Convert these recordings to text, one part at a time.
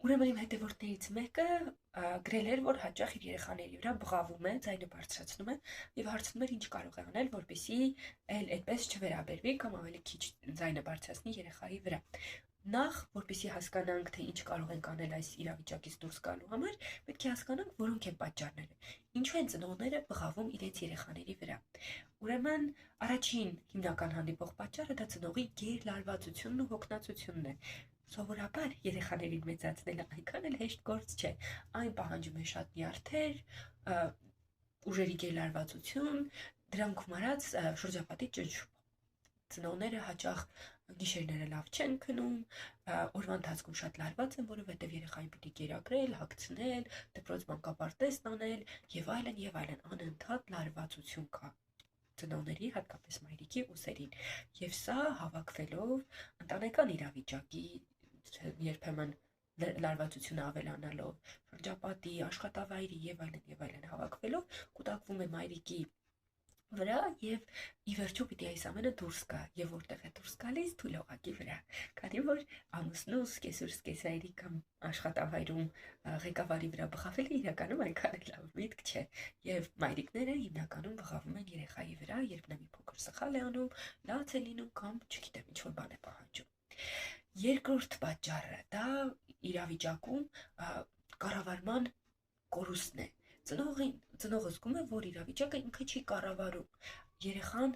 Ուրեմն իմ հետևորդներից մեկը գրել էր, որ հաճախ իր երեխաների վրա բղավում է, ձայնը բարձրացնում է եւ հարցնում էր ինչ կարող է անել, որպեսզի այդպես չվերաբերվի կամ ավելի քիչ ձայնը բարձրացնի երեխայի վրա։ Նախ, որպեսզի հասկանանք, թե ինչ կարող ենք անել այս իրավիճակից դուրս գալու համար, պետք է հասկանանք, որոնք են պատճառները։ Ինչու են ծնողները բղավում իրենց երեխաների վրա։ Ուրեմն, առաջին հիմնական հանդիպող պատճառը դա ծնողի գերլարվածությունն ու հոգնածությունն է։ Սովորաբար երեխաներին մեծացնելը այնքան էլ հեշտ գործ չէ։ Այն պահանջում է շատ նյարդեր, ուժերի գերլարվածություն, դրանք մարած շրջապատի ճնշում։ Ծնողները հաճախ գիշերները լավ չեն քնում, օրվա ընթացքում շատ լարված են, որովհետև երեխային պիտի կերակրել, հագցնել, դպրոց մանկապարտեզ տանել եւ այլն, անընդհատ լարվածություն կա ծնողների, հատկապես մայրիկի ուսերին։ Եվ սա հավաքվելով ընտանեկան իրավիճակի երբեմն լարվածությունը ավելանալով, շրջապատի, աշխատավայրի եւ այլն հավաքվելով կուտակվում է մայրիկի վրա եւ ի վերջո պիտի այս ամենը դուրս գա եւ որտեղ է դուրս գալիս թույլողակի վրա, քանի որ ամուսնուս, կեսայրի կամ աշխատավայրում ղեկավարի վրա բխավելը իրականում այնքան էլ լավ միտք չէ եւ մայրիկները հիմնականում բխավում են երեխայի վրա, երբ նա մի փոքր սխալ է անում, լաց է լինում կամ չգիտեմ ինչ որ բան է պահանջում։ Երկրորդ պատճառը դա իրավիճակում կառավարման կորուստն է։ Ծնողը զգում է, որ իրավիճակը ինքը չի կառավարում։ Երեխան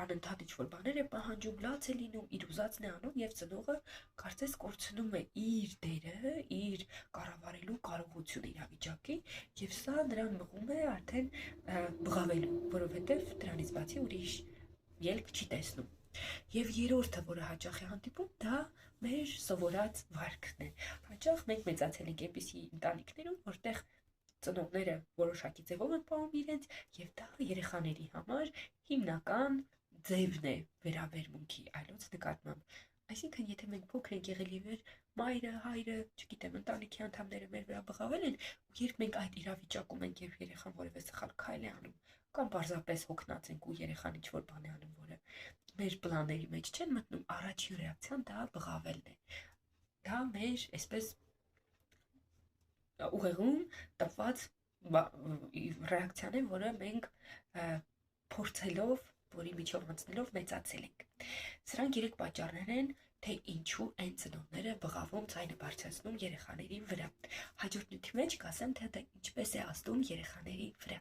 անընդհատ ինչ-որ բաներ է պահանջում, լաց է լինում, իր ուզածն է անում եւ ծնողը կարծես կորցնում է իր դերը, իր կառավարելու կարողությունը իրավիճակի եւ սա նրան մղում է արդեն բղավելու, որովհետեւ դրանից բացի ուրիշ ելք չի տեսնում։ Եվ երրորդը, որը հաճախ է հանդիպում, դա մեր սովորած վարքն է։ Հաճախ մենք մեծացել ենք այնպիսի ընտանիքներում, որտեղ ծնողները որոշակի ձևով են պահում իրենց եւ դա երեխաների համար հիմնական ձևն է վերաբերմունքի այլոց նկատմամբ։ Այսինքն, եթե մենք փոքր ենք եղել եւ մայրը, հայրը, չգիտեմ, ընտանիքի անդամները մեր վրա բղավել են, ու երբ մենք այդ իրավիճակում ենք, երբ երեխան որևէ սխալ քայլ է անում, կամ պարզապես հոգնած ենք ու երեխան ինչ-որ բան է անում, որը մեր պլանների մեջ չեն մտնում, առաջին ռեակցիան դա բղավելն է։ Դա մեր այսպես ուղեղում տված ռեակցիան է, որը մենք փորձելով, որի միջով անցնելով մեծացել ենք։ Սրանք երեք պատճառներ են, թե ինչու են ծնողները բղավում, ձայնը բարձրացնում երեխաների վրա։ Հաջորդ նյութի մեջ կասեմ, թե դա ինչպես է ազդում երեխաների վրա։